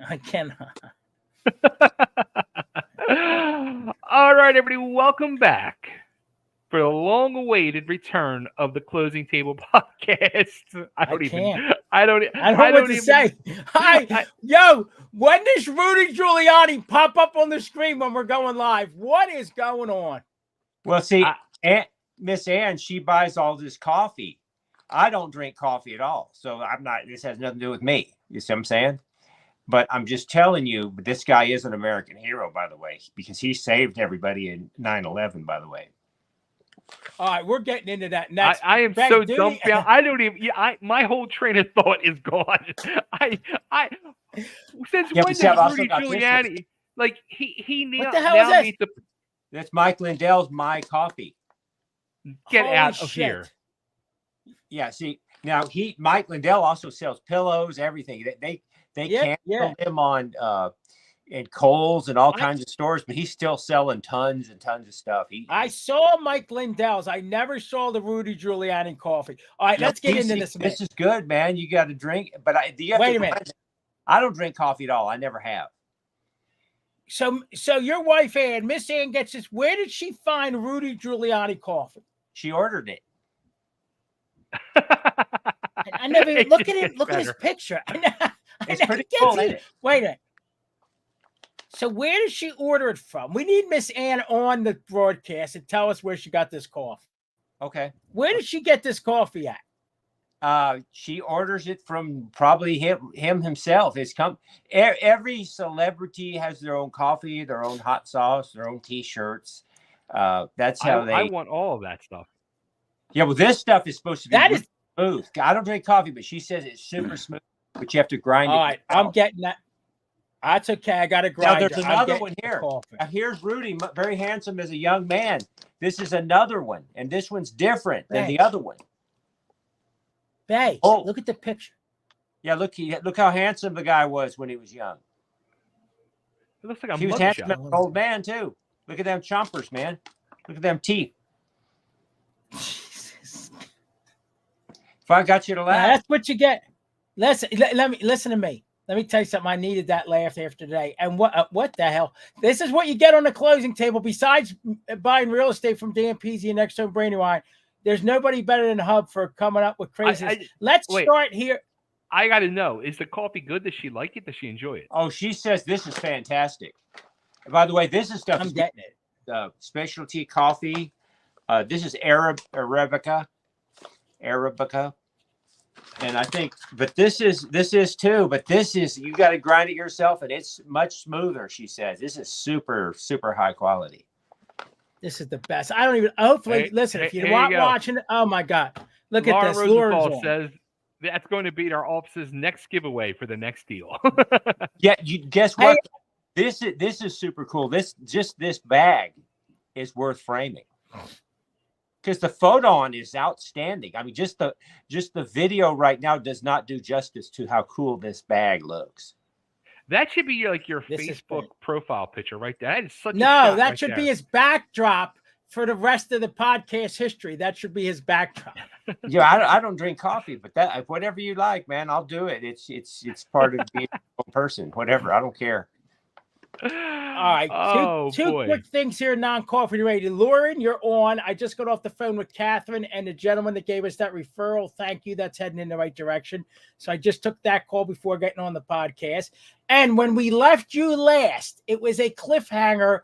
I cannot. All right, everybody, welcome back for the long-awaited return of the Closing Table podcast. I can't. I don't, I don't I know what don't to even. say. When does Rudy Giuliani pop up on the screen when we're going live? What is going on? Well, see, Miss Ann, she buys all this coffee. I don't drink coffee at all. So I'm not, this has nothing to do with me. You see what I'm saying? But I'm just telling you, this guy is an American hero, by the way, because he saved everybody in 9/11, by the way. All right, we're getting into that next. I am Ben, so dumped. I don't even. My whole train of thought is gone. Since when did Rudy Giuliani? Like he what the hell is this? That's Mike Lindell's My Coffee. Get out of here. Yeah, see, now Mike Lindell also sells pillows, everything. They cancel him on in Kohl's and all kinds of stores, but he's still selling tons and tons of stuff. I saw Mike Lindell's. I never saw the Rudy Giuliani coffee. All right, let's get into this. This is good, man. You got to drink, but wait a minute. I don't drink coffee at all. I never have. So your wife Ann, Miss Ann gets this. Where did she find Rudy Giuliani coffee? She ordered it. I never even look at it. Look at his picture. It's pretty cool. Wait a minute. So where did she order it from? We need Miss Ann on the broadcast and tell us where she got this coffee. Okay. Where did she get this coffee at? She orders it from probably him himself. Every celebrity has their own coffee, their own hot sauce, their own T-shirts. That's how I want all of that stuff. Yeah, well, this stuff is supposed to be smooth. I don't drink coffee, but she says it's super smooth, but you have to grind it. All right, I'm getting that. That's okay. I got to grind. Now, there's another one here. Now, here's Rudy, very handsome as a young man. This is another one, and this one's different than the other one. Babe, look at the picture. Yeah, look how handsome the guy was when he was young. It looks like he was handsome as an old man, too. Look at them chompers, man. Look at them teeth. Jesus. If I got you to laugh. Now, that's what you get. Listen to me. Let me tell you something. I needed that laugh after today. And what the hell? This is what you get on the closing table. Besides buying real estate from Dan Pizzi and Nextome Brandywine, there's nobody better than Hub for coming up with craziness. Let's start here. I got to know, is the coffee good? Does she like it? Does she enjoy it? Oh, she says this is fantastic. By the way, this is stuff. I'm getting it. Specialty coffee. This is Arabica. And I think, but this is too, but this is, you got to grind it yourself and it's much smoother, she says. This is super, super high quality. This is the best. I don't even, hopefully, listen, if you're not watching, oh my God, look at this. Rosenthal says that's going to be our office's next giveaway for the next deal. Yeah, guess what? Hey, this is super cool. This bag is worth framing. Because the photo on is outstanding. I mean, just the video right now does not do justice to how cool this bag looks. That should be like your Facebook profile picture right there. That is such that should be his backdrop for the rest of the podcast history. That should be his backdrop. Yeah, I don't drink coffee, but that whatever you like, man, I'll do it. It's part of being a person. Whatever, I don't care. All right, two quick things here, non-coffee related. Lauren, you're on. I just got off the phone with Catherine and the gentleman that gave us that referral. Thank you. That's heading in the right direction. So I just took that call before getting on the podcast. And when we left you last, it was a cliffhanger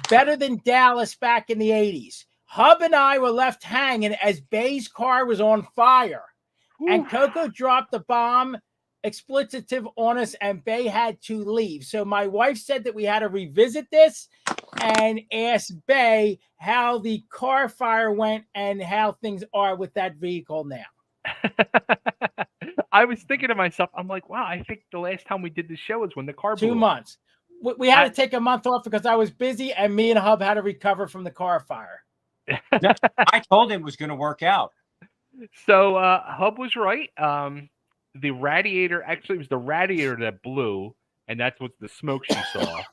better than Dallas back in the 80s. Hub and I were left hanging as Bay's car was on fire. Ooh. And Coco dropped the bomb expletive on us and Bay had to leave. So my wife said that we had to revisit this and ask Bay how the car fire went and how things are with that vehicle now. I was thinking to myself, I'm like, wow, I think the last time we did the show was when the car blew 2 months. We had to take a month off because I was busy and me and Hub had to recover from the car fire. I told him it was going to work out. So Hub was right. The radiator, actually, it was the radiator that blew, and that's what the smoke she saw.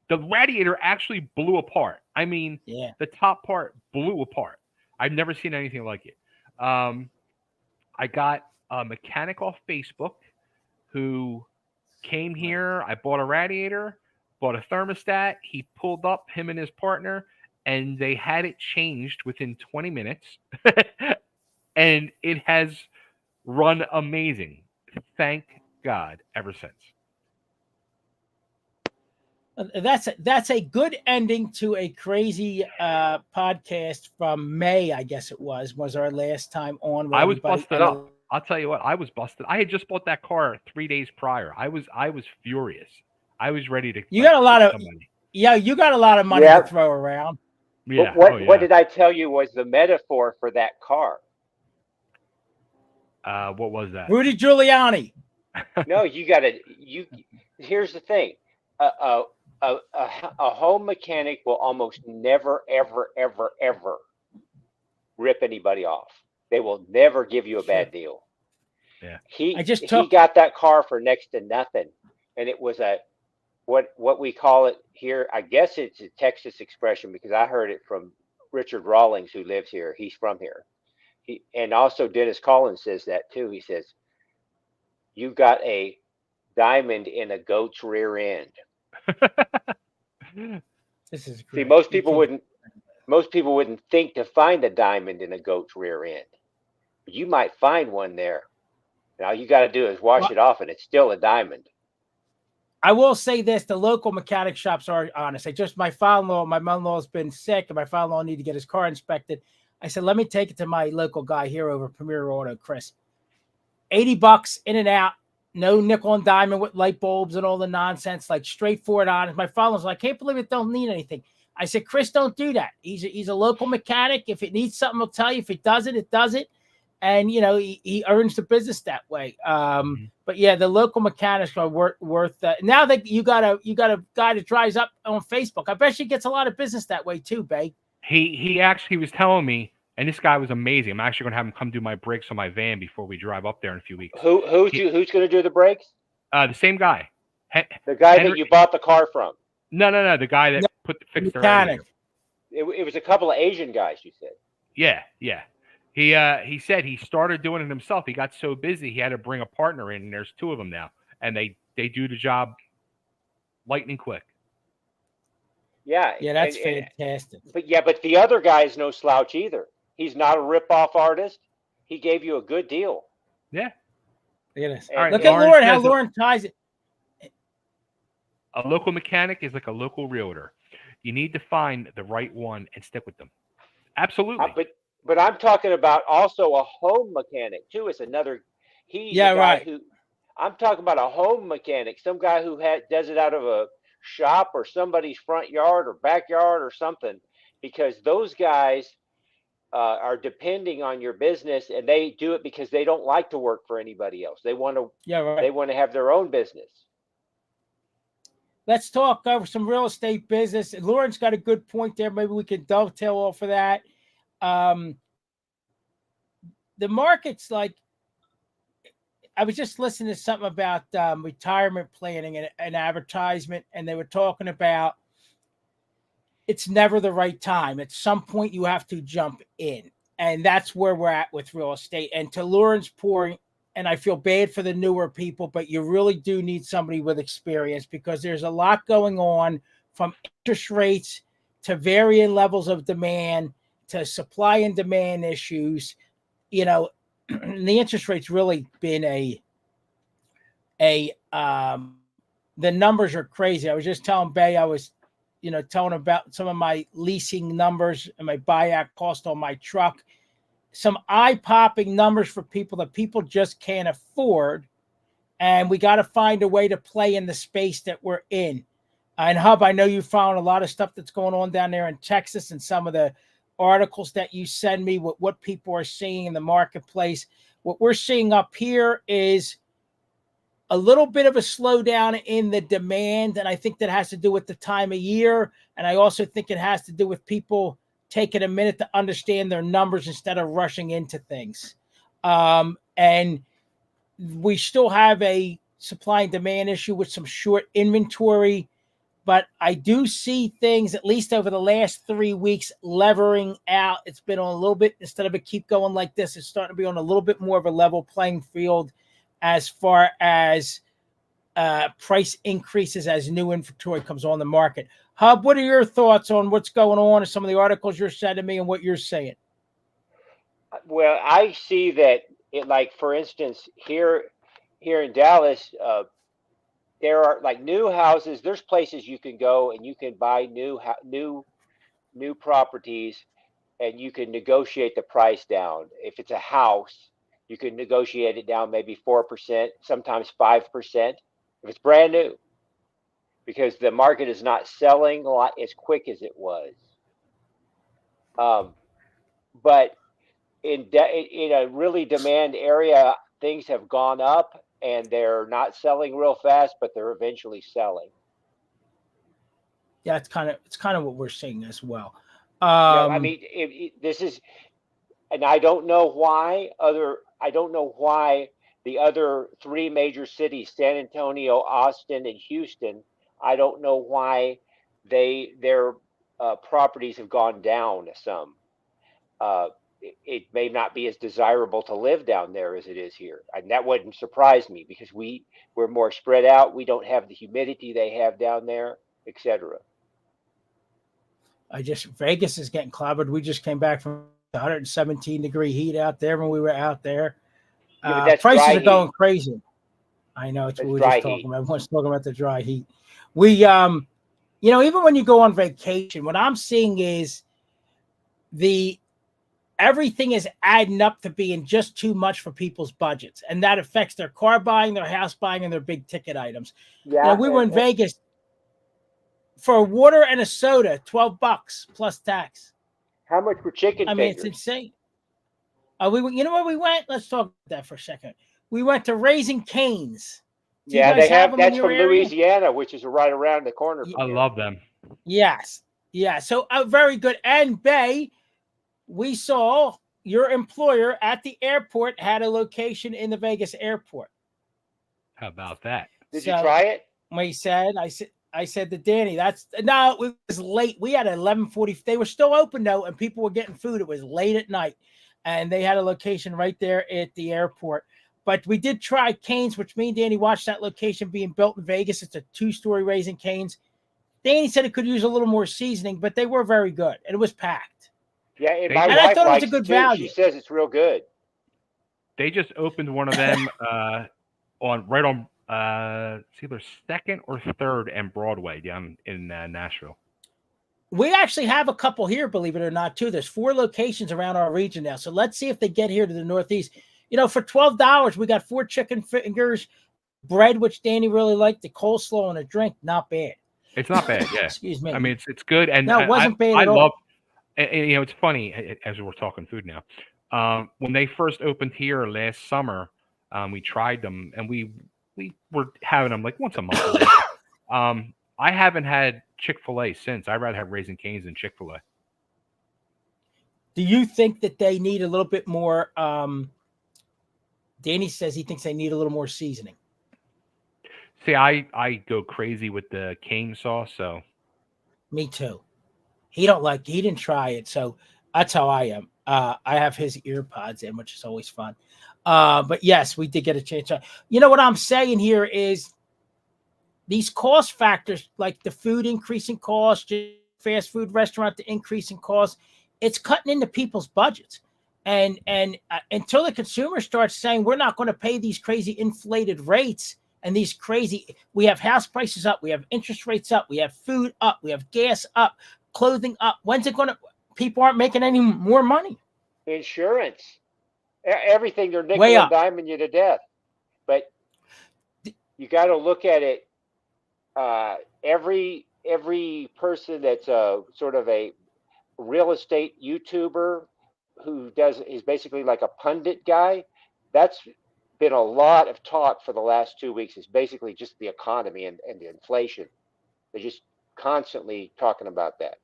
The radiator actually blew apart. I mean, the top part blew apart. I've never seen anything like it. I got a mechanic off Facebook who came here. I bought a radiator, bought a thermostat. He pulled up, him and his partner, and they had it changed within 20 minutes. And it has run amazing. Thank God ever since. That's a good ending to a crazy podcast from May, I guess it was our last time on. I was busted up. I'll tell you what, I was busted. I had just bought that car 3 days prior. I was furious. I was ready to. You got a lot of money. Yeah, you got a lot of money to throw around. Yeah. What did I tell you was the metaphor for that car? What was that? Rudy Giuliani. No, here's the thing. A home mechanic will almost never, ever, ever, ever rip anybody off. They will never give you a bad deal. Yeah. He got that car for next to nothing. And it was what we call it here. I guess it's a Texas expression because I heard it from Richard Rawlings, who lives here. He's from here. And also Dennis Collins says that too. He says, "You got a diamond in a goat's rear end." This is great. See, most people wouldn't think to find a diamond in a goat's rear end. You might find one there. And all you got to do is wash it off, and it's still a diamond. I will say this: the local mechanic shops are honest. My mother-in-law has been sick, and my father-in-law needed to get his car inspected. I said, let me take it to my local guy here over Premier Auto, Chris. $80 in and out, no nickel and diamond with light bulbs and all the nonsense, like straightforward honest. My father-in-law's like, I can't believe it don't need anything. I said, Chris, don't do that. He's a local mechanic. If it needs something, he'll tell you. If it doesn't, it doesn't. And he earns the business that way. But yeah, the local mechanics are worth that. Now that you got a guy that drives up on Facebook, I bet she gets a lot of business that way too, babe. He actually was telling me, and this guy was amazing. I'm actually going to have him come do my brakes on my van before we drive up there in a few weeks. Who's going to do the brakes? The same guy. The guy that you bought the car from. No. The guy that fixed the radiator. It was a couple of Asian guys, you said. Yeah. He said he started doing it himself. He got so busy he had to bring a partner in, and there's 2 of them now, and they do the job lightning quick. Yeah, that's fantastic. But the other guy is no slouch either. He's not a rip-off artist. He gave you a good deal. Yeah. Look at this. Look at Lauren, how Lauren ties it. A local mechanic is like a local realtor. You need to find the right one and stick with them. Absolutely. But I'm talking about also a home mechanic too. It's another. I'm talking about a home mechanic, some guy who does it out of a shop or somebody's front yard or backyard or something, because those guys are depending on your business, and they do it because they don't like to work for anybody else. They want to. They want to have their own business. Let's talk over some real estate business. Lauren's got a good point there. Maybe we can dovetail off of that. The market's like, I was just listening to something about retirement planning and advertisement, and they were talking about it's never the right time. At some point, you have to jump in, and that's where we're at with real estate. And to Lauren's point, and I feel bad for the newer people, but you really do need somebody with experience, because there's a lot going on, from interest rates to varying levels of demand to supply and demand issues. The interest rate's really been the numbers are crazy. I was just telling Bay, I was, telling about some of my leasing numbers and my buyout cost on my truck. Some eye-popping numbers for people that people just can't afford. And we got to find a way to play in the space that we're in. And Hub, I know you found a lot of stuff that's going on down there in Texas, and some of the articles that you send me, what people are seeing in the marketplace. What we're seeing up here is a little bit of a slowdown in the demand, and I think that has to do with the time of year, and I also think it has to do with people taking a minute to understand their numbers instead of rushing into things. And we still have a supply and demand issue with some short inventory, but I do see things, at least over the last 3 weeks, levering out. It's been on a little bit, instead of it keep going like this, it's starting to be on a little bit more of a level playing field as far as price increases as new inventory comes on the market. Hub, what are your thoughts on what's going on and some of the articles you're sending me and what you're saying? Well, I see that it, like, for instance, here in Dallas, there are like new houses. There's places you can go and you can buy new properties, and you can negotiate the price down. If it's a house, you can negotiate it down maybe 4%, sometimes 5%, if it's brand new, because the market is not selling a lot as quick as it was. But in a really demand area, things have gone up and they're not selling real fast, but they're eventually selling. Yeah, it's kind of what we're seeing as well. Yeah, I mean, this is, and I don't know why the other three major cities, San Antonio, Austin, and Houston, I don't know why their properties have gone down some. It may not be as desirable to live down there as it is here, and that wouldn't surprise me because we're more spread out. We don't have the humidity they have down there, etc. Vegas is getting clobbered. We just came back from 117-degree heat out there when we were out there. Yeah, prices are going crazy. I know, it's what we were just talking about. Everyone's talking about the dry heat. We, even when you go on vacation, what I'm seeing is everything is adding up to being just too much for people's budgets, and that affects their car buying, their house buying, and their big ticket items. Yeah, we were in Vegas for a water and a soda, $12 plus tax. How much for chicken fingers? I mean, it's insane. You know where we went? Let's talk about that for a second. We went to Raising Cane's. Yeah, they have. That's from Louisiana, which is right around the corner. I love them. Yes, yeah. So very good. And Bay, we saw your employer at the airport had a location in the Vegas airport. How about that? Did you try it? I said to Danny, it was late. We had 11:40. They were still open though, and people were getting food. It was late at night, and they had a location right there at the airport. But we did try Cane's, which me and Danny watched that location being built in Vegas. It's a 2-story Raising Cane's. Danny said it could use a little more seasoning, but they were very good, and it was packed. Yeah, and I thought it was a good value. She says it's real good. They just opened one of them on it's either 2nd or 3rd and Broadway down in Nashville. We actually have a couple here, believe it or not, too. There's 4 locations around our region now. So let's see if they get here to the Northeast. For $12, we got 4 chicken fingers, bread, which Danny really liked, the coleslaw, and a drink. Not bad. It's not bad, yeah. Excuse me. I mean, it's good. And no, it wasn't bad at all. And, it's funny, as we're talking food now. When they first opened here last summer, we tried them, and we were having them like once a month. I haven't had Chick-fil-A since. I'd rather have Raising Cane's than Chick-fil-A. Do you think that they need a little bit more? Danny says he thinks they need a little more seasoning. See, I go crazy with the cane sauce, so. Me too. He didn't try it, so that's how I am. I have his ear pods in, which is always fun. But yes, we did get a chance. What I'm saying here is these cost factors, like the food increasing cost, fast food restaurant, the increasing cost, it's cutting into people's budgets. And until the consumer starts saying we're not going to pay these crazy inflated rates and we have house prices up, we have interest rates up, we have food up, we have gas up, clothing up. When's it going to? People aren't making any more money. Insurance, everything, they're nickel and diming you to death. But you got to look at it. Every person that's a sort of a real estate YouTuber who is basically like a pundit guy, that's been a lot of talk for the last 2 weeks. Is basically just the economy and the inflation. They're just constantly talking about that.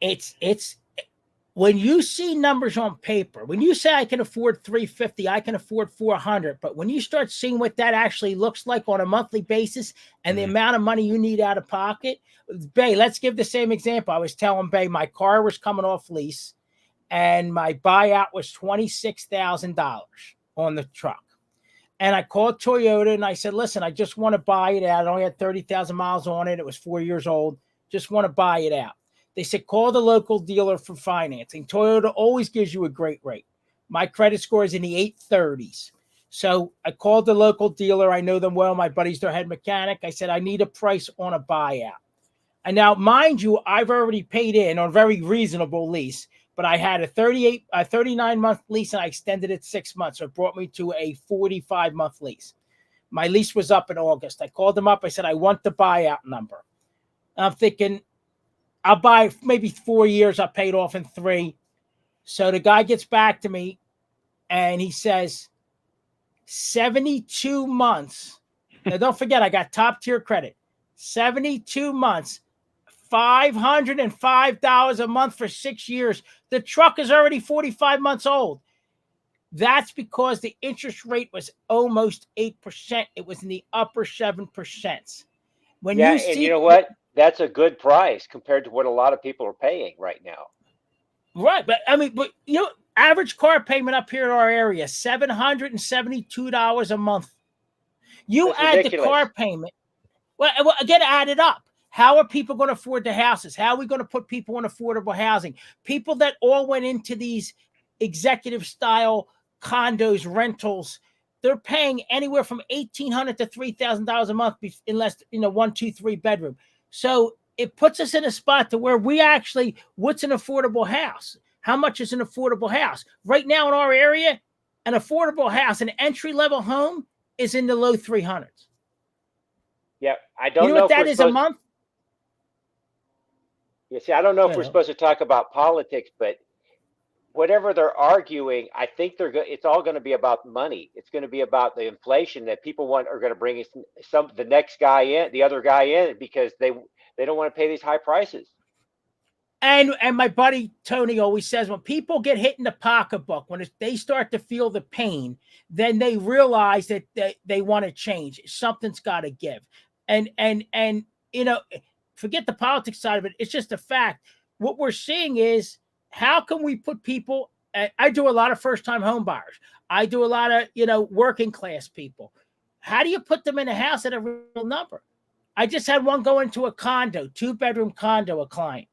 It's when you see numbers on paper, when you say I can afford $350, I can afford $400, but when you start seeing what that actually looks like on a monthly basis and the amount of money you need out of pocket, Bay, let's give the same example. I was telling Bay my car was coming off lease and my buyout was $26,000 on the truck. And I called Toyota and I said, listen, I just want to buy it out. I only had 30,000 miles on it. It was 4 years old. Just want to buy it out. They said, call the local dealer for financing. Toyota always gives you a great rate. My credit score is in the 830s. So I called the local dealer. I know them well. My buddy's their head mechanic. I said, I need a price on a buyout. And now, mind you, I've already paid in on a very reasonable lease, but I had a 39-month lease and I extended it 6 months. So it brought me to a 45-month lease. My lease was up in August. I called them up. I said, I want the buyout number. And I'm thinking, I'll buy maybe 4 years. I'll pay it off in 3. So the guy gets back to me and he says, 72 months. Now, don't forget, I got top tier credit. 72 months, $505 a month for 6 years. The truck is already 45 months old. That's because the interest rate was almost 8%. It was in the upper 7%. When you see, and you know what? That's a good price compared to what a lot of people are paying right now. Right, but I mean, you know, average car payment up here in our area, $772 a month. You That's add ridiculous. The car payment. Well, again, add it up. How are people going to afford the houses? How are we going to put people in affordable housing? People that all went into these executive style condos, rentals, they're paying anywhere from $1,800 to $3,000 a month unless, 1, 2, 3 bedroom. So it puts us in a spot to where we actually, what's an affordable house? How much is an affordable house? Right now in our area, an affordable house, an entry-level home is in the low 300s. Yeah, I don't know what that is a month? Yeah, see, I don't know if we're supposed to talk about politics, but whatever they're arguing, I think it's all going to be about money. It's going to be about the inflation that people are going to bring the next guy in, the other guy in, because they don't want to pay these high prices. And my buddy Tony always says, when people get hit in the pocketbook, when they start to feel the pain, then they realize that they want to change. Something's got to give. And forget the politics side of it. It's just a fact. What we're seeing is, how can we put people? I do a lot of first-time home buyers. I do a lot of working class people. How do you put them in a house at a real number? I just had one go into a condo, 2-bedroom condo, a client.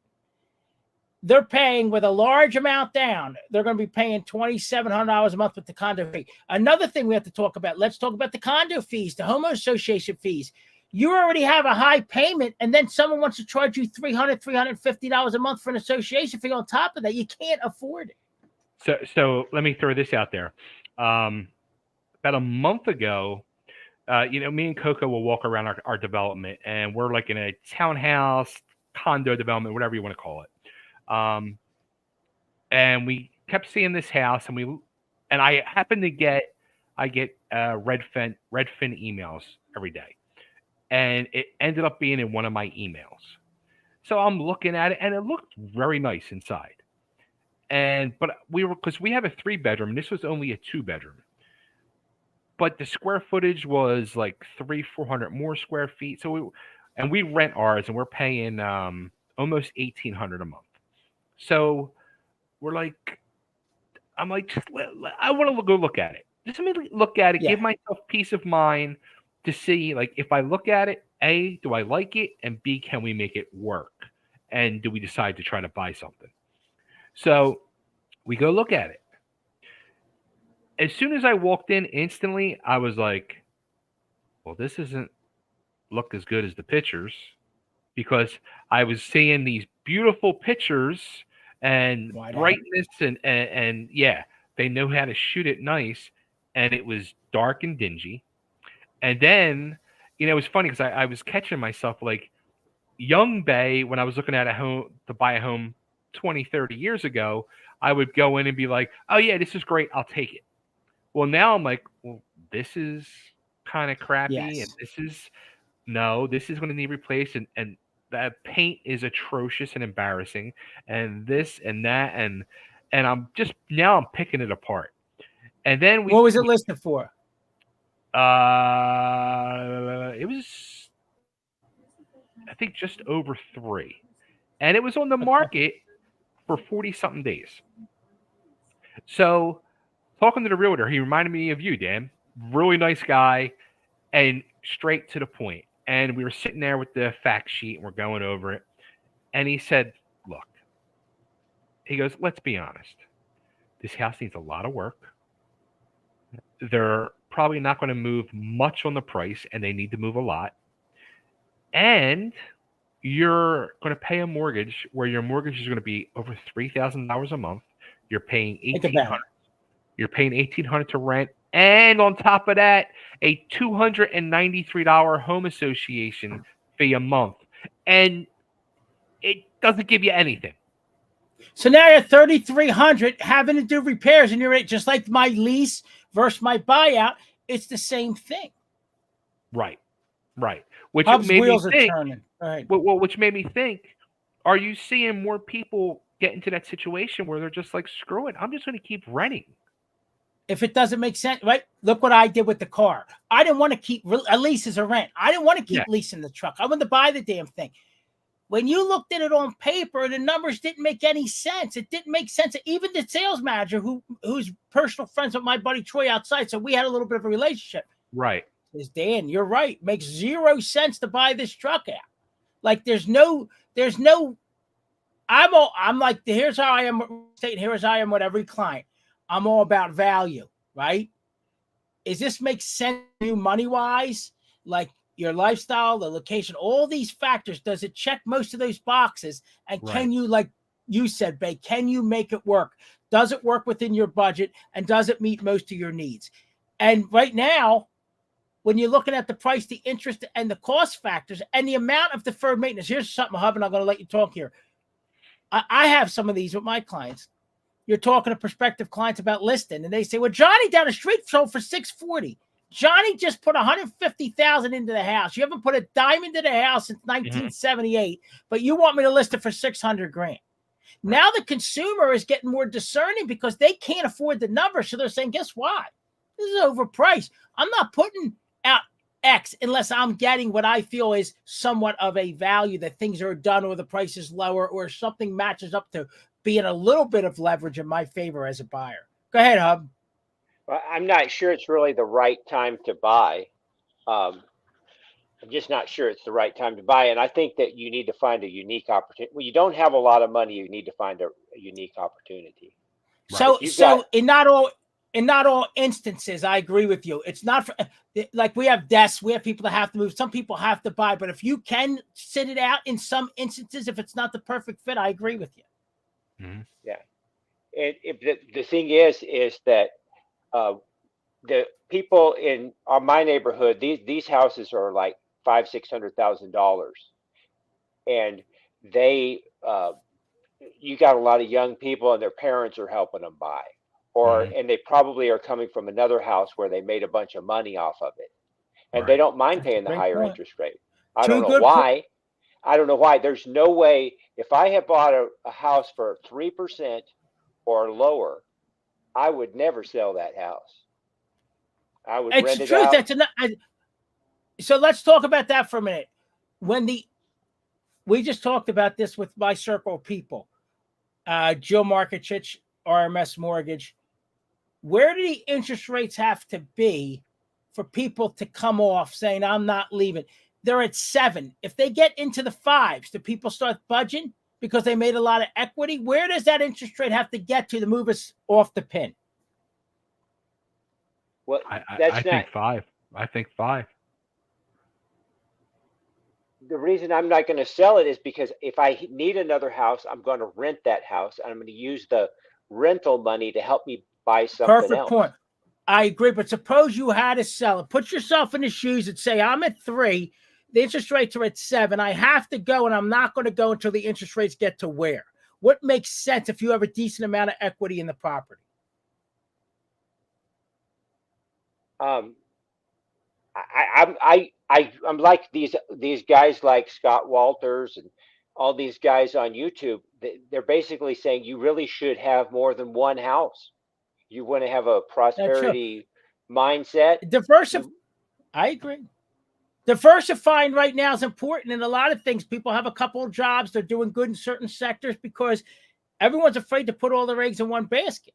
They're paying with a large amount down. They're going to be paying $2,700 a month with the condo fee. Another thing we have to talk about. Let's talk about the condo fees, the homeowner association fees. You already have a high payment, and then someone wants to charge you $300, $350 a month for an association fee on top of that. You can't afford it. So let me throw this out there. About a month ago, me and Coco will walk around our development, and we're like in a townhouse, condo development, whatever you want to call it. And we kept seeing this house, and I happened to get Redfin emails every day. And it ended up being in one of my emails. So I'm looking at it, and it looked very nice inside. But because we have a 3-bedroom, and this was only a 2-bedroom. But the square footage was like 300-400 more square feet. So we rent ours, and we're paying almost $1,800 a month. So I'm like, I want to go look at it. Just let me look at it, give myself peace of mind to see, like, if I look at it, A, do I like it? And B, can we make it work? And do we decide to try to buy something? So we go look at it. As soon as I walked in, instantly, I was like, well, this doesn't look as good as the pictures, because I was seeing these beautiful pictures and brightness and yeah, they know how to shoot it nice, and it was dark and dingy. And then, it was funny because I was catching myself, like, young Bay, when I was looking at a home to buy a home 20, 30 years ago, I would go in and be like, oh yeah, this is great, I'll take it. Well, now I'm like, well, this is kind of crappy, and this is going to need replaced, and that paint is atrocious and embarrassing, and this and that, and I'm picking it apart. And then what was it listed for? It was, I think, just over 3, and it was on the market for 40-something days. So, talking to the realtor, he reminded me of you, Dan. really nice guy, and straight to the point. And we were sitting there with the fact sheet, and we're going over it. And he said, look, he goes, let's be honest. This house needs a lot of work. They're probably not going to move much on the price, and they need to move a lot. And you're going to pay a mortgage where your mortgage is going to be over $3,000 a month. You're paying $1,800. You're paying $1,800 to rent, and on top of that, a $293 home association fee a month, and it doesn't give you anything. So now you're $3,300 having to do repairs, and you're just like my lease versus my buyout. It's the same thing. Right. Which Hub's made wheels me are think, turning. Right. Well, which made me think, are you seeing more people get into that situation where they're just like, screw it, I'm just going to keep renting? If it doesn't make sense, right? Look what I did with the car. I didn't want to keep a lease as a rent. I didn't want to keep leasing the truck. I wanted to buy the damn thing. When you looked at it on paper, the numbers didn't make any sense. It didn't make sense. Even the sales manager, who's personal friends with my buddy Troy outside, so we had a little bit of a relationship. Right. Says, Dan, you're right. Makes zero sense to buy this truck out. Like there's no. I'm like, here's how I am. Here's how I am with every client. I'm all about value, right? Is this make sense to you money-wise? Like your lifestyle, the location, all these factors, does it check most of those boxes? And can you, like you said, Bay, can you make it work? Does it work within your budget? And does it meet most of your needs? And right now, when you're looking at the price, the interest, and the cost factors, and the amount of deferred maintenance, here's something, Hub, and I'm going to let you talk here. I have some of these with my clients. You're talking to prospective clients about listing, and they say, well, Johnny down the street sold for $640. Johnny just put $150,000 into the house. You haven't put a dime into the house since 1978, but you want me to list it for $600,000. Now the consumer is getting more discerning because they can't afford the number. So they're saying, guess what? This is overpriced. I'm not putting out X unless I'm getting what I feel is somewhat of a value, that things are done or the price is lower or something matches up to being a little bit of leverage in my favor as a buyer. Go ahead, Hub. Well, I'm not sure it's really the right time to buy. I'm just not sure it's the right time to buy. And I think that you need to find a unique opportunity. When you don't have a lot of money, you need to find a unique opportunity. Right. So in not all instances, I agree with you. It's not for, like we have desks, we have people that have to move. Some people have to buy, but if you can sit it out in some instances, if it's not the perfect fit, I agree with you. Mm-hmm. Yeah. And the thing is that the people in my neighborhood, these houses are like $500,000-$600,000, and they you got a lot of young people, and their parents are helping them buy, and they probably are coming from another house where they made a bunch of money off of it, and they don't mind paying the higher interest rate. I don't know why. I don't know why. There's no way. If I had bought a house for 3% or lower, I would never sell that house. I would rent it out. So let's talk about that for a minute. We just talked about this with my circle of people, Joe Markichich, RMS Mortgage. Where do the interest rates have to be for people to come off saying, I'm not leaving? They're at 7. If they get into the 5s, do people start budging because they made a lot of equity? Where does that interest rate have to get to move us off the pin? Well, I think 5. I think 5. The reason I'm not going to sell it is because if I need another house, I'm going to rent that house, and I'm going to use the rental money to help me buy something else. Perfect point. I agree, but suppose you had to sell it. Put yourself in the shoes and say, I'm at 3. The interest rates are at 7. I have to go, and I'm not going to go until the interest rates get to where? What makes sense if you have a decent amount of equity in the property? I'm like these guys like Scott Walters and all these guys on YouTube. They're basically saying you really should have more than one house. You want to have a prosperity mindset. I agree. Diversifying right now is important in a lot of things. People have a couple of jobs. They're doing good in certain sectors because everyone's afraid to put all their eggs in one basket.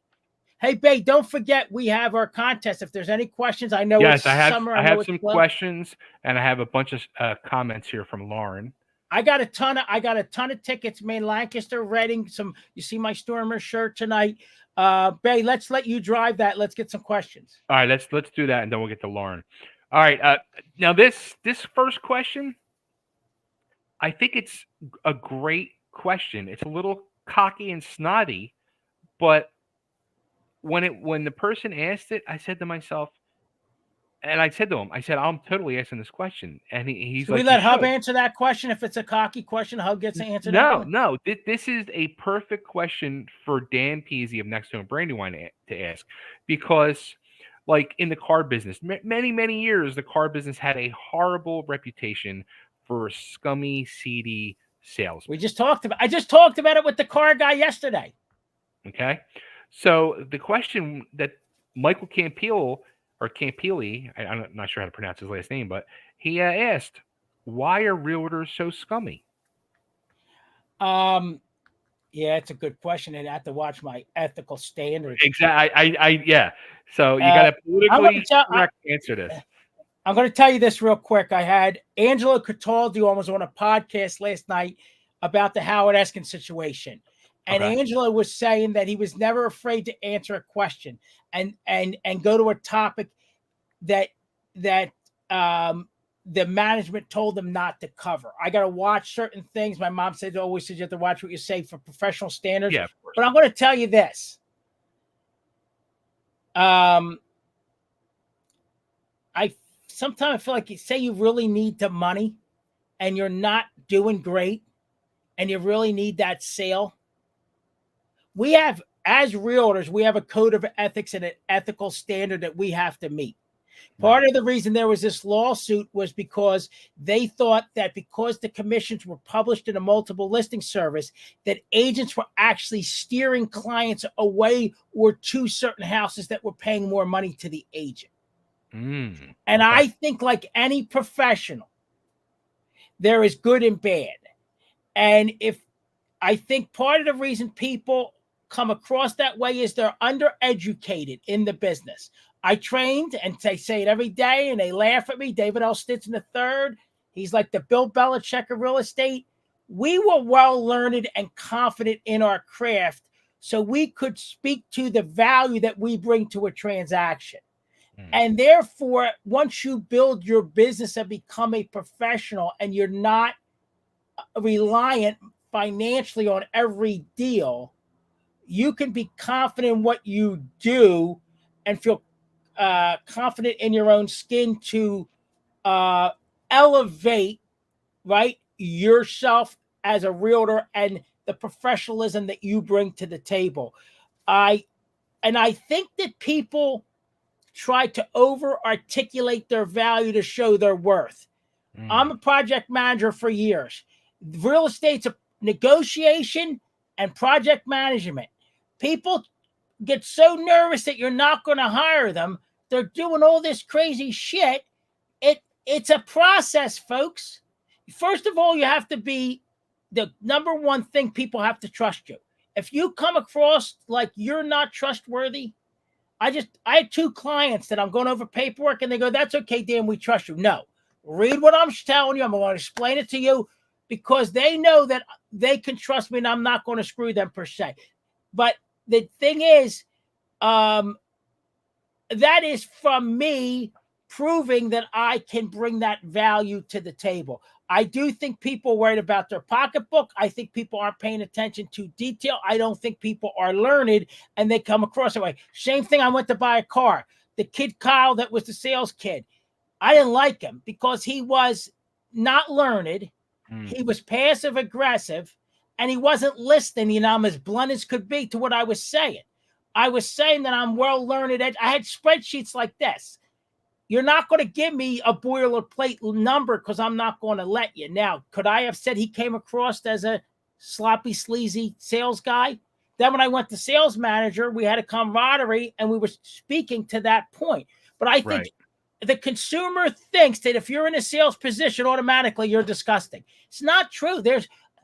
Hey, Bay, don't forget we have our contest. If there's any questions, I know it's summer. I have some questions, and I have a bunch of comments here from Lauren. I got a ton of tickets, man. Lancaster, Reading. You see my Stormer shirt tonight. Bay, let's let you drive that. Let's get some questions. All right, let's do that, and then we'll get to Lauren. All right. Now this first question, I think it's a great question. It's a little cocky and snotty, but when the person asked it, I said to myself, and I said to him, I said, I'm totally asking this question. And he's like, we let Hub answer that question. If it's a cocky question, Hub gets to answer that. No. This is a perfect question for Dan Pizzi of Nextome Brandywine to ask, because like in the car business, many years, the car business had a horrible reputation for scummy, seedy sales. I just talked about it with the car guy yesterday. Okay. So the question that Michael Campili, I'm not sure how to pronounce his last name, but he asked, why are realtors so scummy? Yeah, it's a good question. And I have to watch my ethical standards. Exactly. Yeah. So you got to politically correct answer this. I'm going to tell you this real quick. I had Angelo Cataldi was on a podcast last night about the Howard Eskin situation. And Angelo was saying that he was never afraid to answer a question and go to a topic that the management told him not to cover. I got to watch certain things. My mom always says you have to watch what you say for professional standards. Yeah, of course. But I'm going to tell you this. Sometimes I feel like you say you really need the money and you're not doing great and you really need that sale. We have, as realtors, we have a code of ethics and an ethical standard that we have to meet. Part of the reason there was this lawsuit was because they thought that because the commissions were published in a multiple listing service, that agents were actually steering clients away or to certain houses that were paying more money to the agent. And I think, like any professional, there is good and bad. And I think part of the reason people come across that way is they're undereducated in the business. I trained, and they say it every day, and they laugh at me. David L. Stinson III, he's like the Bill Belichick of real estate. We were well learned and confident in our craft, so we could speak to the value that we bring to a transaction. And therefore, once you build your business and become a professional and you're not reliant financially on every deal, you can be confident in what you do and feel confident in your own skin to elevate, right, yourself as a realtor and the professionalism that you bring to the table. I think that people try to over-articulate their value to show their worth. I'm a project manager for years. Real estate's a negotiation and project management. People get so nervous that you're not going to hire them. They're doing all this crazy shit. It's a process, folks. First of all, you have to be the number one thing. People have to trust you. If you come across like you're not trustworthy, I had 2 clients that I'm going over paperwork and they go, that's okay, Dan, we trust you. No, read what I'm telling you. I'm going to explain it to you because they know that they can trust me and I'm not going to screw them per se. But the thing is, that is from me proving that I can bring that value to the table. I do think people are worried about their pocketbook. I think people aren't paying attention to detail. I don't think people are learned and they come across that way. Same thing. I went to buy a car. The kid, Kyle, that was the sales kid. I didn't like him because he was not learned. He was passive aggressive and he wasn't listening. I'm as blunt as could be to what I was saying. I was saying that I'm well learned. I had spreadsheets like this. You're not going to give me a boilerplate number because I'm not going to let you. Now, could I have said he came across as a sloppy, sleazy sales guy? Then when I went to sales manager, we had a camaraderie and we were speaking to that point. But I think the consumer thinks that if you're in a sales position, automatically you're disgusting. It's not true.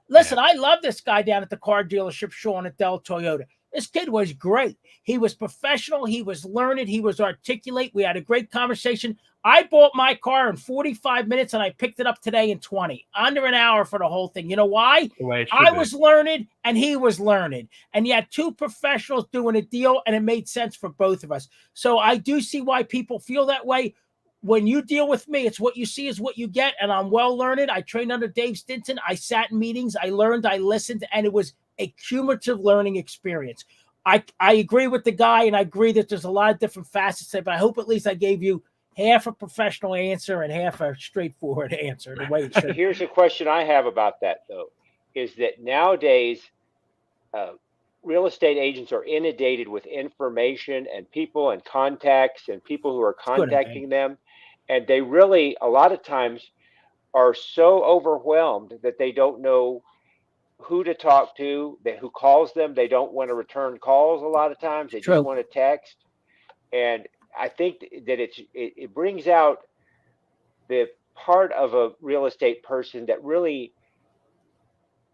Listen, I love this guy down at the car dealership, Sean at Del Toyota. This kid was great. He was professional. He was learned. He was articulate. We had a great conversation. I bought my car in 45 minutes and I picked it up today in 20, under an hour for the whole thing. You know why? I was learned and he was learned. And you had two professionals doing a deal and it made sense for both of us. So I do see why people feel that way. When you deal with me, it's what you see is what you get. And I'm well learned. I trained under Dave Stinson. I sat in meetings. I learned, I listened, and it was a cumulative learning experience. I agree with the guy, and I agree that there's a lot of different facets there, but I hope at least I gave you half a professional answer and half a straightforward answer the way it should. Here's a question I have about that, though, is that nowadays real estate agents are inundated with information and people and contacts and people who are contacting them. And they really, a lot of times, are so overwhelmed that they don't know who to talk to, who calls them. They don't want to return calls a lot of times. They just want to text. And I think that it brings out the part of a real estate person that really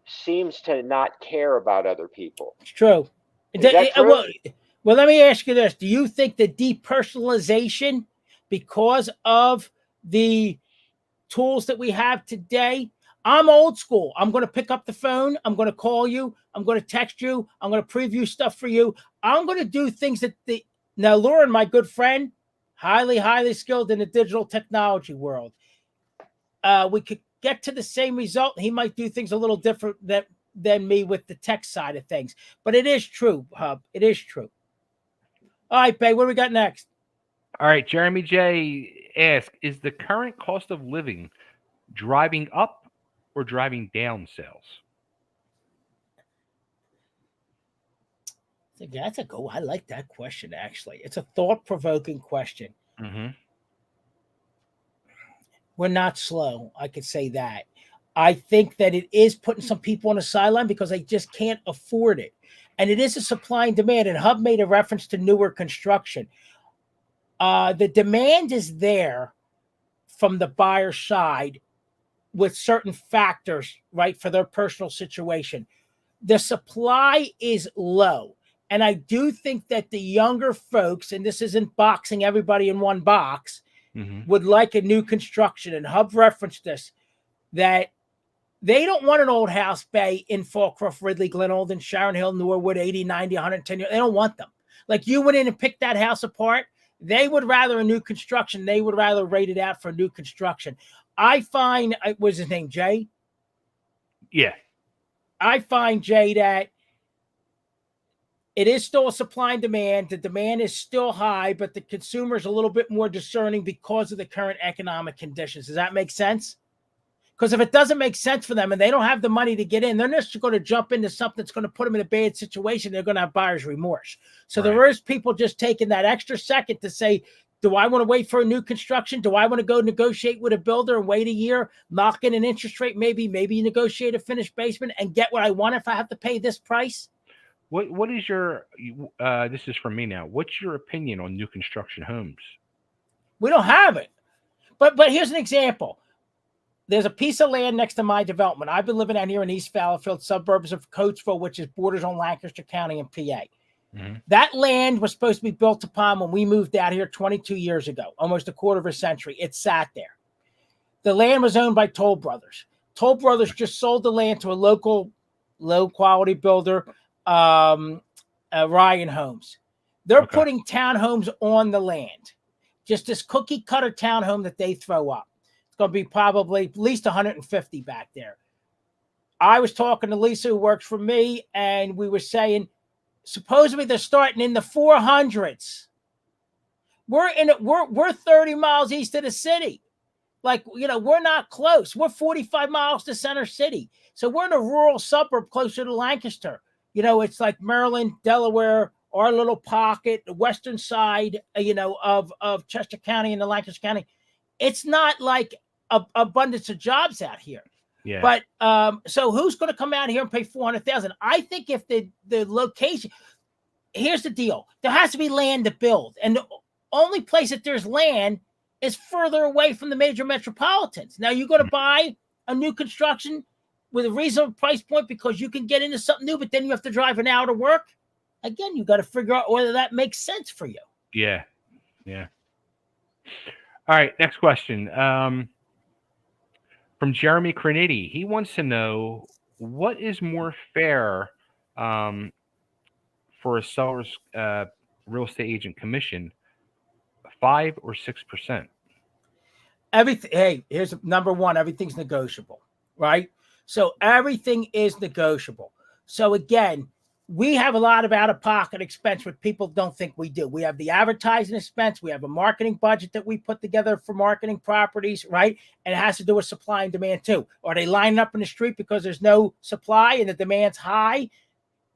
seems to not care about other people. It's true. Is that true? Well, let me ask you this. Do you think the depersonalization, because of the tools that we have today, I'm old school. I'm going to pick up the phone. I'm going to call you. I'm going to text you. I'm going to preview stuff for you. I'm going to do things that now, Lauren, my good friend, highly, highly skilled in the digital technology world. We could get to the same result. He might do things a little different than me with the tech side of things. But it is true, Hub. It is true. All right, Bay, what do we got next? All right, Jeremy J. asks, is the current cost of living driving up or driving down sales? That's a go. I like that question, actually. It's a thought-provoking question. Mm-hmm. We're not slow. I could say that. I think that it is putting some people on the sideline because they just can't afford it. And it is a supply and demand. And Hub made a reference to newer construction. The demand is there from the buyer side with certain factors, right, for their personal situation. The supply is low. And I do think that the younger folks, and this isn't boxing everybody in one box, would like a new construction. And Hub referenced this, that they don't want an old house, Bay, in Fallcroft, Ridley, Glen Olden, Sharon Hill, Norwood, 80, 90, 110 years. They don't want them. Like, you went in and picked that house apart. They would rather a new construction. They would rather rate it out for new construction. I find, what's his name, Jay? Yeah. I find, Jay, that it is still a supply and demand. The demand is still high, but the consumer is a little bit more discerning because of the current economic conditions. Does that make sense? Because if it doesn't make sense for them and they don't have the money to get in, they're just going to jump into something that's going to put them in a bad situation. They're going to have buyer's remorse. So there is people just taking that extra second to say, do I want to wait for a new construction? Do I want to go negotiate with a builder and wait a year, knock in an interest rate, maybe negotiate a finished basement and get what I want if I have to pay this price? What is your, this is from me now, what's your opinion on new construction homes? We don't have it. But here's an example. There's a piece of land next to my development. I've been living out here in East Fallowfield, suburbs of Coatesville, which is borders on Lancaster County and PA. That land was supposed to be built upon when we moved out here 22 years ago, almost a quarter of a century. It sat there. The land was owned by Toll Brothers. Toll Brothers just sold the land to a local low-quality builder, Ryan Homes. They're putting townhomes on the land. Just this cookie-cutter townhome that they throw up. It's going to be probably at least 150 back there. I was talking to Lisa, who works for me, and we were saying, supposedly they're starting in the 400s. We're 30 miles east of the city. Like, we're not close. We're 45 miles to Center City. So we're in a rural suburb closer to Lancaster. It's like Maryland, Delaware, our little pocket, the western side, of Chester County and the Lancaster County. It's not like abundance of jobs out here. Yeah. But so who's going to come out here and pay $400,000? I think if the location, here's the deal: there has to be land to build, and the only place that there's land is further away from the major metropolitans. Now you're going to buy a new construction with a reasonable price point because you can get into something new, but then you have to drive an hour to work. again, you got to figure out whether that makes sense for you. Yeah. Yeah. All right. Next question. From Jeremy Crenity. He wants to know, what is more fair for a seller's real estate agent commission, 5 or 6%? Everything. Hey, here's number one. Everything's negotiable, right? So everything is negotiable. So again, we have a lot of out-of-pocket expense, what people don't think we do. We have the advertising expense. We have a marketing budget that we put together for marketing properties, right? And it has to do with supply and demand too. Are they lining up in the street because there's no supply and the demand's high?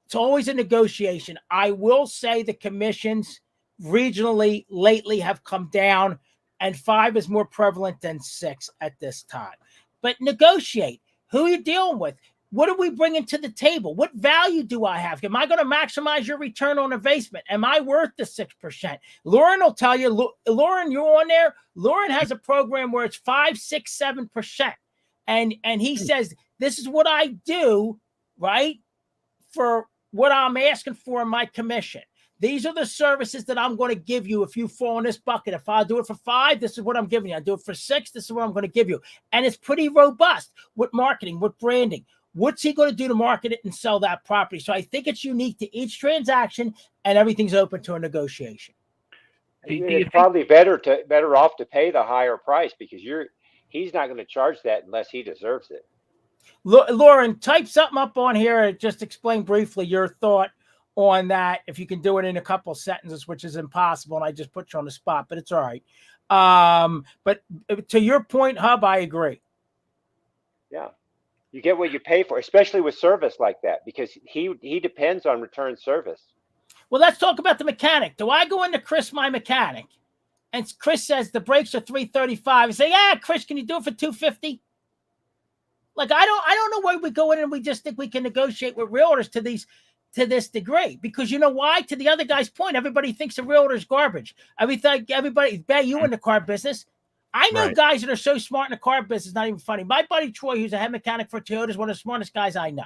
It's always a negotiation. I will say the commissions regionally lately have come down, and 5 is more prevalent than 6 at this time. But negotiate. Who are you dealing with? What are we bringing to the table? What value do I have? Am I going to maximize your return on investment? Am I worth the 6%? Lauren will tell you. Lauren, you're on there. Lauren has a program where it's 5, 6, 7%. And he says, this is what I do, right, for what I'm asking for in my commission. These are the services that I'm going to give you if you fall in this bucket. If I do it for 5, this is what I'm giving you. I do it for 6, this is what I'm going to give you. And it's pretty robust with marketing, with branding. What's he going to do to market it and sell that property? So I think it's unique to each transaction, and everything's open to a negotiation. It's probably better off to pay the higher price, because he's not going to charge that unless he deserves it. Lauren, type something up on here and just explain briefly your thought on that. If you can do it in a couple sentences, which is impossible, and I just put you on the spot, but it's all right. But to your point, Hub, I agree. Yeah. You get what you pay for, especially with service like that, because he depends on return service. Well, let's talk about the mechanic. Do I go into Chris, my mechanic, and Chris says the brakes are $335, and say, yeah, Chris, can you do it for $250? Like, I don't know why we go in and we just think we can negotiate with realtors to this degree, because you know why? To the other guy's point, everybody thinks a realtor's garbage. Everybody, bet you in the car business. I know guys that are so smart in the car business, not even funny. My buddy Troy, who's a head mechanic for Toyota, is one of the smartest guys I know.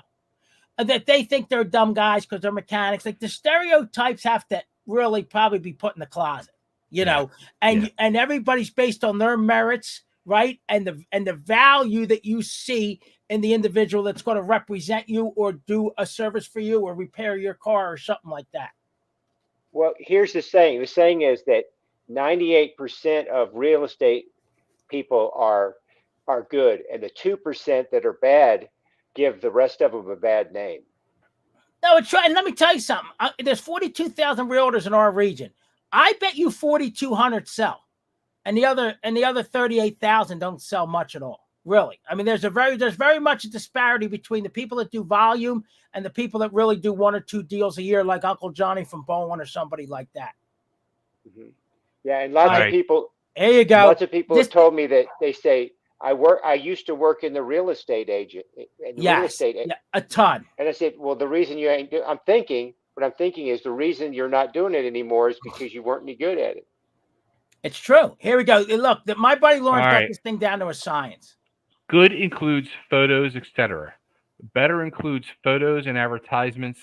That they think they're dumb guys because they're mechanics. Like, the stereotypes have to really probably be put in the closet, you know. And everybody's based on their merits, right? And the value that you see in the individual that's going to represent you or do a service for you or repair your car or something like that. Well, here's the saying. The saying is that 98% of real estate people are good, and the 2% that are bad give the rest of them a bad name. No, it's right. And let me tell you something. There's 42,000 realtors in our region. I bet you 4,200 sell, and the other 38,000 don't sell much at all. Really, I mean, there's very much a disparity between the people that do volume and the people that really do 1 or 2 deals a year, like Uncle Johnny from Bowen or somebody like that. Mm-hmm. Yeah, and lots of people. There you go. Lots of people have told me that they say, I used to work in the real estate agent. A ton. And I said, well, the reason you ain't what I'm thinking is the reason you're not doing it anymore is because you weren't any good at it. It's true. Here we go. Look, my buddy Lawrence got this thing down to a science. Good includes photos, etc. Better includes photos and advertisements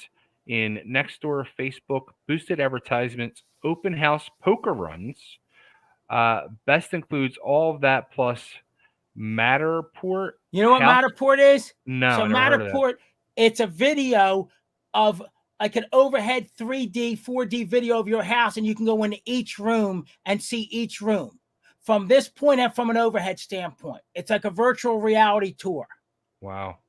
in Nextdoor, Facebook, boosted advertisements, open house poker runs. Best includes all of that plus Matterport. You know what Matterport is? No. So Matterport, it's a video of like an overhead 3D, 4D video of your house, and you can go into each room and see each room from this point and from an overhead standpoint. It's like a virtual reality tour. Wow.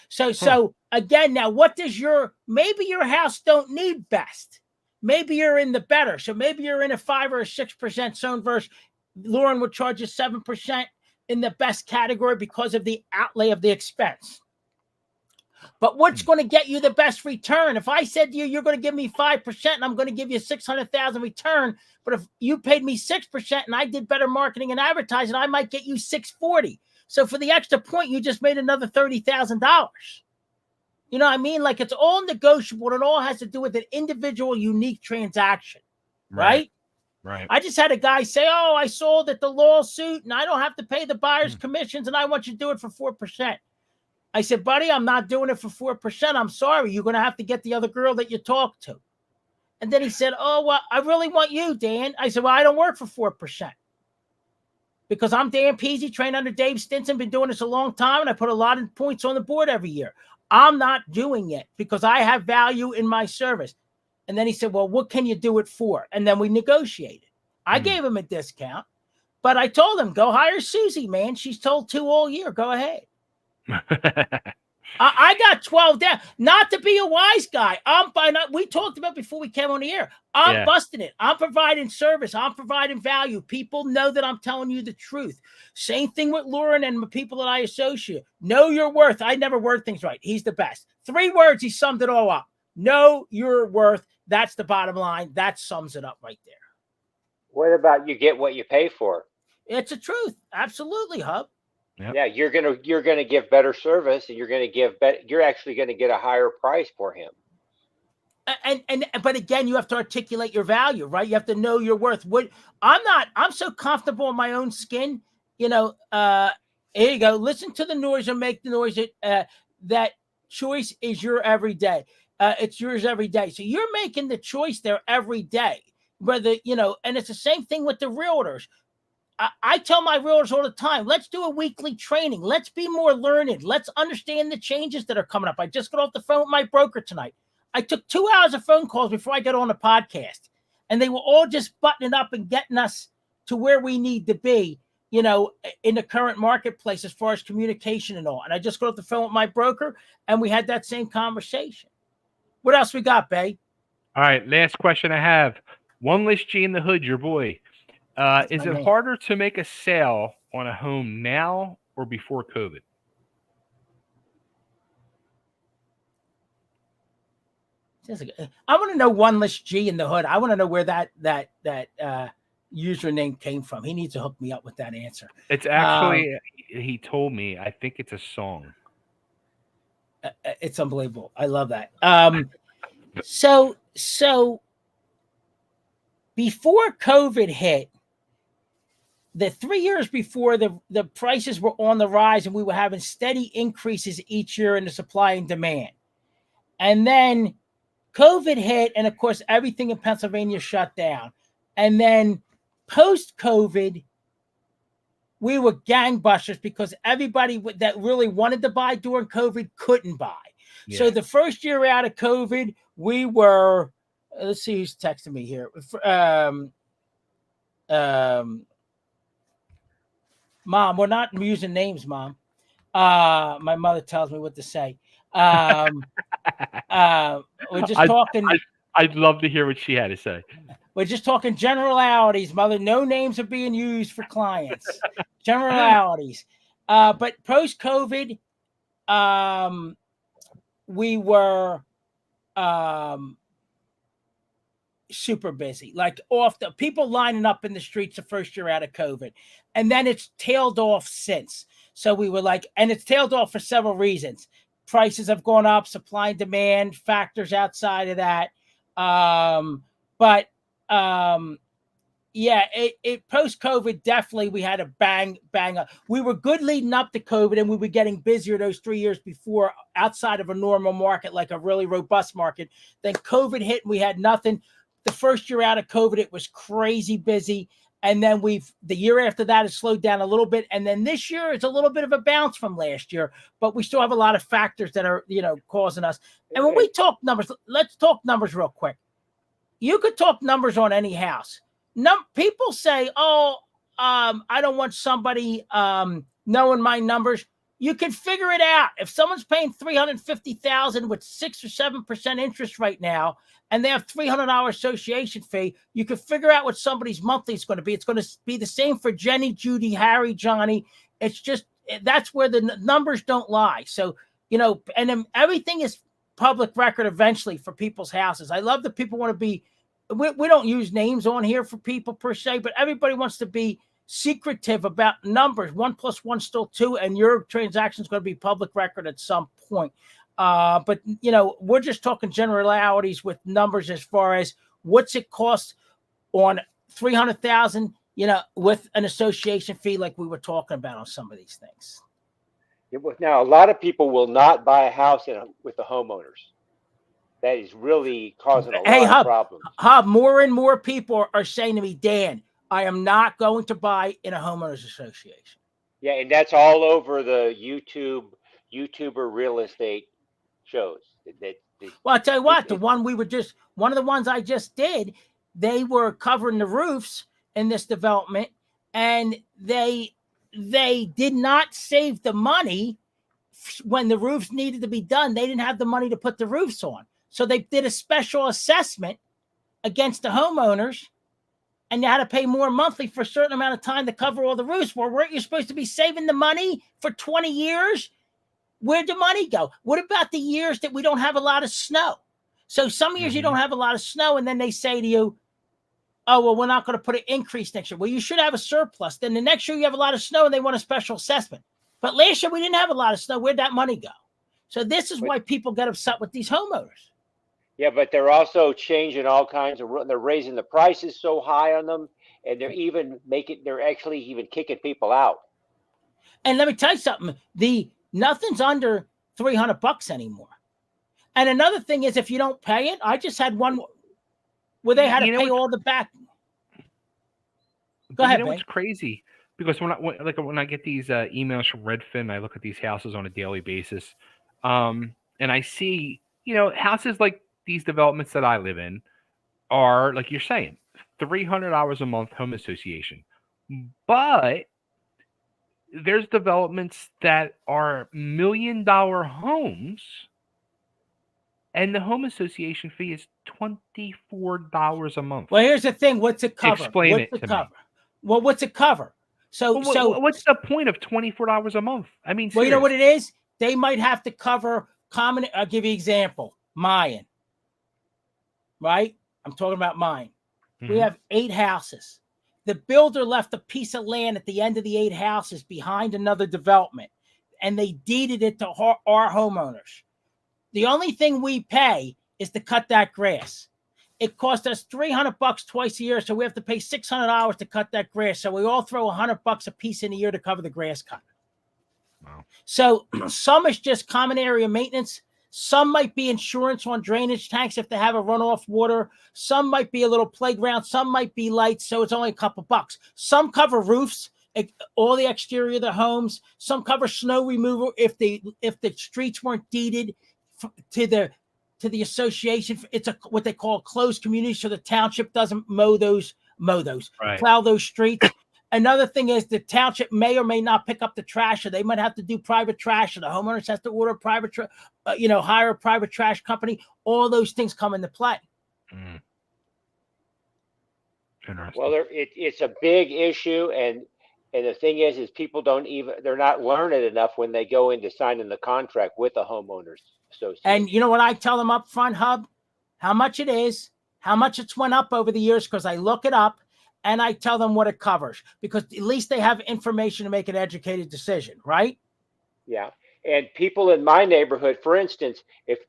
So again, now what does maybe your house don't need best. Maybe you're in the better. So maybe you're in a 5 or a 6% zone versus Lauren would charge you 7% in the best category because of the outlay of the expense. But what's going to get you the best return? If I said to you, you're going to give me 5% and I'm going to give you 600,000 return, but if you paid me 6% and I did better marketing and advertising, I might get you 640. So for the extra point, you just made another $30,000. You know what I mean? Like, it's all negotiable, and it all has to do with an individual, unique transaction, right? Right. I just had a guy say, oh, I sold at the lawsuit and I don't have to pay the buyer's commissions and I want you to do it for 4%. I said, buddy, I'm not doing it for 4%. I'm sorry. You're going to have to get the other girl that you talk to. And then he said, oh, well, I really want you, Dan. I said, well, I don't work for 4%. Because I'm Dan Pizzi, trained under Dave Stinson, been doing this a long time, and I put a lot of points on the board every year. I'm not doing it because I have value in my service. And then he said, well, what can you do it for? And then we negotiated. I gave him a discount, but I told him, go hire Susie, man. She's told 2 all year. Go ahead. I got 12 down. Not to be a wise guy. We talked about before we came on the air. I'm busting it. I'm providing service. I'm providing value. People know that I'm telling you the truth. Same thing with Lauren and the people that I associate. Know your worth. I never word things right. He's the best. 3 words. He summed it all up. Know your worth. That's the bottom line. That sums it up right there. What about you get what you pay for? It's the truth. Absolutely, Hub. Yep. Yeah, you're gonna give better service, and you're actually gonna get a higher price for him. But again, you have to articulate your value, right? You have to know your worth. I'm so comfortable in my own skin. Here you go. Listen to the noise or make the noise. That choice is your every day. It's yours every day. So you're making the choice there every day. Whether, and it's the same thing with the realtors. I tell my realtors all the time, let's do a weekly training. Let's be more learned. Let's understand the changes that are coming up. I just got off the phone with my broker tonight. I took 2 hours of phone calls before I got on the podcast, and they were all just buttoning up and getting us to where we need to be, in the current marketplace as far as communication and all. And I just got off the phone with my broker, and we had that same conversation. What else we got, Bay? All right, last question I have. One list G in the hood, your boy. Is it harder to make a sale on a home now or before COVID? I want to know One List G in the hood. I want to know where that username came from. He needs to hook me up with that answer. It's actually, he told me, I think it's a song. It's unbelievable. I love that. So before COVID hit, the 3 years before, the prices were on the rise, and we were having steady increases each year in the supply and demand. And then COVID hit, and of course, everything in Pennsylvania shut down. And then post-COVID, we were gangbusters because everybody that really wanted to buy during COVID couldn't buy. Yeah. So the first year out of COVID, we were, let's see who's texting me here. Mom, we're not using names, Mom. My mother tells me what to say. We're just talking. I'd love to hear what she had to say. We're just talking generalities, Mother. No names are being used for clients. Generalities. But post-COVID, we were super busy, like off the people lining up in the streets the first year out of COVID. And then it's tailed off since. So we were like, and it's tailed off for several reasons. Prices have gone up, supply and demand, factors outside of that. It post-COVID, definitely we had a bang up. We were good leading up to COVID, and we were getting busier those 3 years before outside of a normal market, like a really robust market. Then COVID hit and we had nothing. The first year out of COVID, it was crazy busy. And then the year after that, it slowed down a little bit. And then this year, it's a little bit of a bounce from last year, but we still have a lot of factors that are, causing us. And when we talk numbers, let's talk numbers real quick. You could talk numbers on any house. People say, I don't want somebody knowing my numbers. You can figure it out. If someone's paying $350,000 with 6 or 7% interest right now, and they have $300 association fee, you can figure out what somebody's monthly is going to be. It's going to be the same for Jenny, Judy, Harry, Johnny. It's just, that's where the numbers don't lie. So, and then everything is public record eventually for people's houses. I love that people want to be, we don't use names on here for people per se, but everybody wants to be secretive about numbers. 1 + 1 still 2, and your transaction is going to be public record at some point. But we're just talking generalities with numbers as far as what's it cost on 300,000, with an association fee like we were talking about on some of these things. Now, a lot of people will not buy a house with the homeowners. That is really causing a lot of problems. Hub, more and more people are saying to me, Dan, I am not going to buy in a homeowners association. Yeah, and that's all over the YouTuber real estate shows. Well, I'll tell you what, one of the ones I just did, they were covering the roofs in this development, and they did not save the money when the roofs needed to be done. They didn't have the money to put the roofs on. So they did a special assessment against the homeowners, and you had to pay more monthly for a certain amount of time to cover all the roofs. Well, weren't you supposed to be saving the money for 20 years? Where'd the money go? What about the years that we don't have a lot of snow? So some years you don't have a lot of snow, and then they say to you, oh, well, we're not going to put an increase next year. Well, you should have a surplus. Then the next year you have a lot of snow and they want a special assessment. But last year we didn't have a lot of snow. Where'd that money go? So this is why people get upset with these homeowners. Yeah, but they're also changing all kinds of, they're raising the prices so high on them, and they're actually even kicking people out. And let me tell you something, nothing's under $300 anymore. And another thing is, if you don't pay it, I just had one where they had to pay all the back. Go ahead, what's crazy? Because when I get these emails from Redfin, I look at these houses on a daily basis, and I see, houses like these developments that I live in are, like you're saying, $300 a month home association. But there's developments that are $1 million homes, and the home association fee is $24 a month. Well, here's the thing. What's it cover? Explain it to me. Well, what's it cover? So what's the point of $24 a month? I mean, well, you know what it is? They might have to cover common. I'll give you an example. Mine, right? I'm talking about mine. We have 8 houses. The builder left a piece of land at the end of the 8 houses behind another development, and they deeded it to our homeowners. The only thing we pay is to cut that grass. It costs us $300 twice a year, so we have to pay $600 to cut that grass. So we all throw $100 a piece in a year to cover the grass cut. Wow. So some is just common area maintenance. Some might be insurance on drainage tanks if they have a runoff water. Some might be a little playground. Some might be lights, so it's only a couple bucks. Some cover roofs, all the exterior of the homes. Some cover snow removal if the streets weren't deeded to the association. It's what they call a closed community, so the township doesn't plow those streets. Another thing is the township may or may not pick up the trash, or they might have to do private trash, or the homeowners have to order hire a private trash company. All those things come into play. Interesting. Well, it's a big issue, and the thing is people they're not learning enough when they go into signing the contract with the homeowners association. And you know what I tell them up front, Hub? How much it is, how much it's went up over the years, because I look it up. And I tell them what it covers, because at least they have information to make an educated decision, right? Yeah. And people in my neighborhood, for instance, if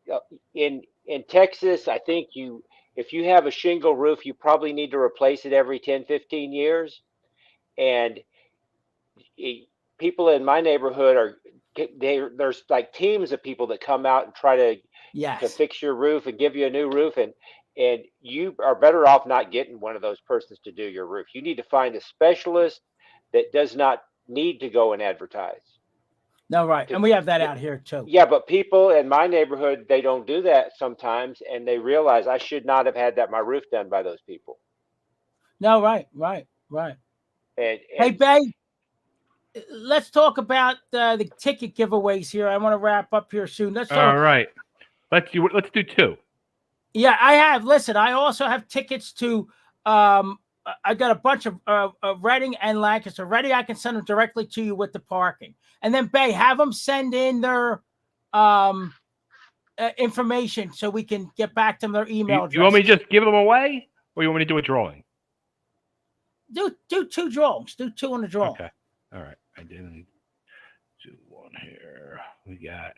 in Texas, I think if you have a shingle roof, you probably need to replace it every 10, 15 years. And people in my neighborhood there's like teams of people that come out and try to fix your roof and give you a new roof. And you are better off not getting one of those persons to do your roof. You need to find a specialist that does not need to go and advertise. No, right. And we have that out here too. Yeah, but people in my neighborhood, they don't do that sometimes, and they realize I should not have had my roof done by those people. No, right. And hey, Bay, let's talk about the ticket giveaways here. I want to wrap up here soon. All right. Let's do 2. Yeah, I have. Listen, I also have tickets to. I got a bunch of Reading and Lancaster. Reading, I can send them directly to you with the parking, and then Bay, have them send in their information so we can get back to them their email address. You want me to just give them away, or you want me to do a drawing? Do 2 drawings. Do 2 on the drawing. Okay. All right. I didn't do one here. We got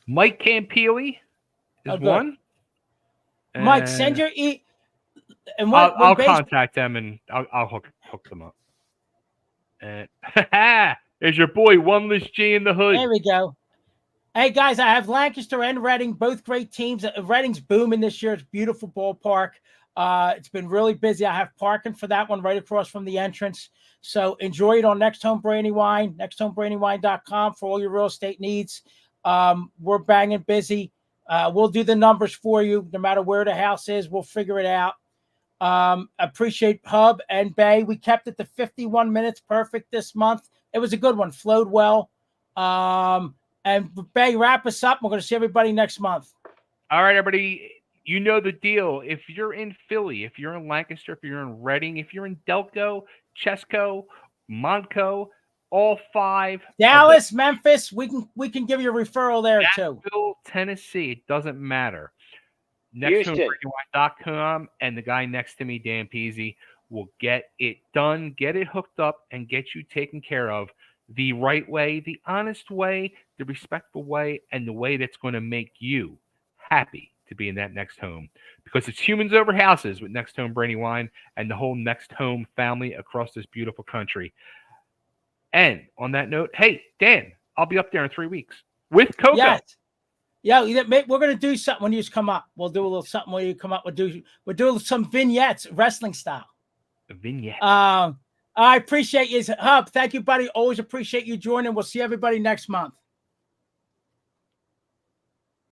Mike Campili. Is one. Mike, send your and I'll contact them and I'll hook them up. And There's your boy, Oneless G in the hood. There we go. Hey, guys, I have Lancaster and Reading, both great teams. Reading's booming this year. It's a beautiful ballpark. It's been really busy. I have parking for that one right across from the entrance. So enjoy it on NextHome Brandywine, nexthomebrandywine.com for all your real estate needs. We're banging busy. We'll do the numbers for you. No matter where the house is, we'll figure it out. Appreciate Hub and Bay. We kept it to 51 minutes perfect this month. It was a good one. Flowed well. And Bay, wrap us up. We're going to see everybody next month. All right, everybody. You know the deal. If you're in Philly, if you're in Lancaster, if you're in Reading, if you're in Delco, Chesco, Montco, all 5. Dallas, Memphis, we can give you a referral there too. Tennessee, it doesn't matter. NextHome.com and the guy next to me, Dan Pizzi, will get it done, get it hooked up, and get you taken care of the right way, the honest way, the respectful way, and the way that's going to make you happy to be in that next home. Because it's humans over houses with NextHome Brandywine and the whole NextHome family across this beautiful country. And on that note, hey, Dan, I'll be up there in 3 weeks with Coco. Yes. Yeah, we're going to do something when you come up. We'll do a little something when you come up. We'll do some vignettes, wrestling style. A vignette. I appreciate you, Hub. Thank you, buddy. Always appreciate you joining. We'll see everybody next month.